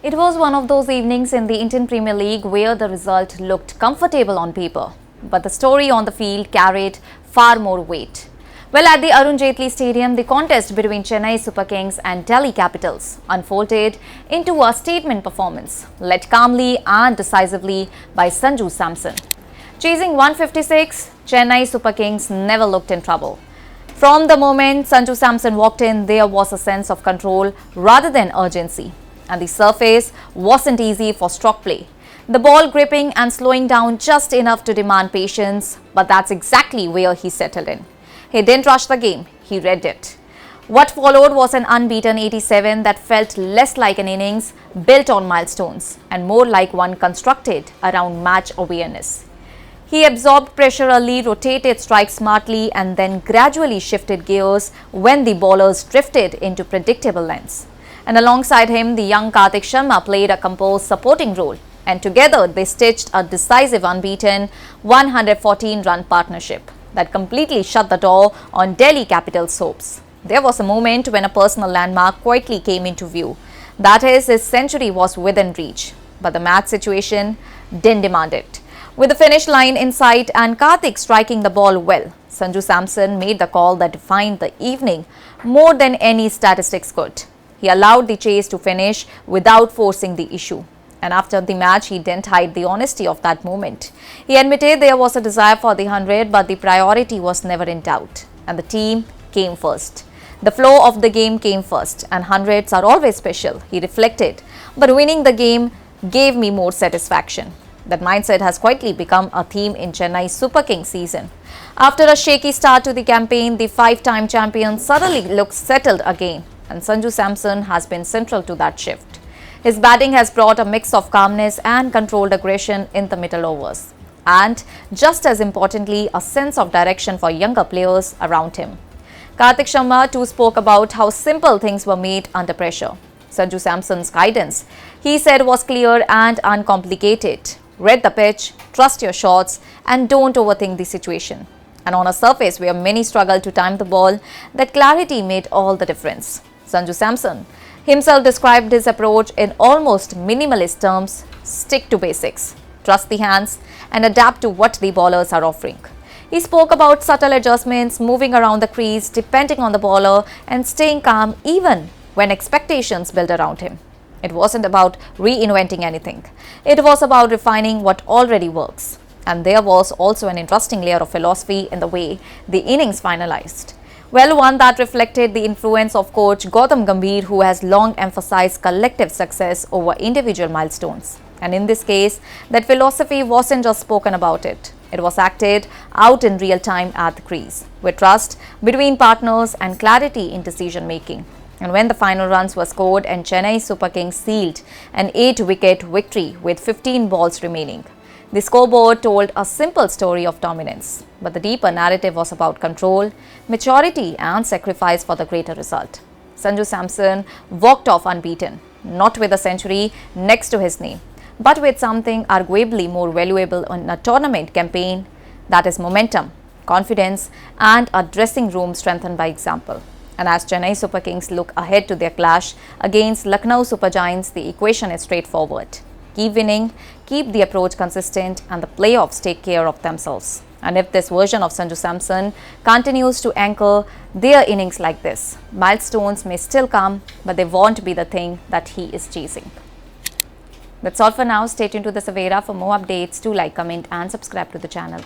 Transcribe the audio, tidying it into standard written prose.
It was one of those evenings in the Indian Premier League where the result looked comfortable on paper, but the story on the field carried far more weight. Well, at the Arun Jaitley Stadium, the contest between Chennai Super Kings and Delhi Capitals unfolded into a statement performance, led calmly and decisively by Sanju Samson. Chasing 156, Chennai Super Kings never looked in trouble. From the moment Sanju Samson walked in, there was a sense of control rather than urgency. And the surface wasn't easy for stroke play. The ball gripping and slowing down just enough to demand patience, but that's exactly where he settled in. He didn't rush the game, he read it. What followed was an unbeaten 87 that felt less like an innings built on milestones and more like one constructed around match awareness. He absorbed pressure early, rotated strikes smartly, and then gradually shifted gears when the bowlers drifted into predictable lengths. And alongside him, the young Karthik Sharma played a composed supporting role, and together they stitched a decisive unbeaten 114-run partnership that completely shut the door on Delhi Capitals' hopes. There was a moment when a personal landmark quietly came into view. That is, his century was within reach, but the match situation didn't demand it. With the finish line in sight and Karthik striking the ball well, Sanju Samson made the call that defined the evening more than any statistics could. He allowed the chase to finish without forcing the issue. And after the match, he didn't hide the honesty of that moment. He admitted there was a desire for the 100, but the priority was never in doubt. And the team came first. The flow of the game came first, and hundreds are always special, he reflected. But winning the game gave me more satisfaction. That mindset has quietly become a theme in Chennai Super Kings season. After a shaky start to the campaign, the five-time champion suddenly looks settled again, and Sanju Samson has been central to that shift. His batting has brought a mix of calmness and controlled aggression in the middle overs, and just as importantly, a sense of direction for younger players around him. Karthik Sharma too spoke about how simple things were made under pressure. Sanju Samson's guidance, he said, was clear and uncomplicated. Read the pitch, trust your shots, and don't overthink the situation. And on a surface where many struggle to time the ball, that clarity made all the difference. Sanju Samson himself described his approach in almost minimalist terms: stick to basics, trust the hands, and adapt to what the bowlers are offering. He spoke about subtle adjustments, moving around the crease, depending on the bowler, and staying calm even when expectations build around him. It wasn't about reinventing anything. It was about refining what already works. And there was also an interesting layer of philosophy in the way the innings finalized. Well, one that reflected the influence of coach Gautam Gambhir, who has long emphasized collective success over individual milestones. And in this case, that philosophy wasn't just spoken about it. It was acted out in real time at the crease, with trust between partners and clarity in decision making. And when the final runs were scored and Chennai Super Kings sealed an 8-wicket victory with 15 balls remaining, the scoreboard told a simple story of dominance. But the deeper narrative was about control, maturity, and sacrifice for the greater result. Sanju Samson walked off unbeaten, not with a century next to his name, but with something arguably more valuable in a tournament campaign, that is momentum, confidence, and a dressing room strengthened by example. And as Chennai Super Kings look ahead to their clash against Lucknow Super Giants, the equation is straightforward. Keep winning, keep the approach consistent, and the playoffs take care of themselves. And if this version of Sanju Samson continues to anchor their innings like this, milestones may still come, but they won't be the thing that he is chasing. That's all for now. Stay tuned to the Savera for more updates. Do like, comment, and subscribe to the channel.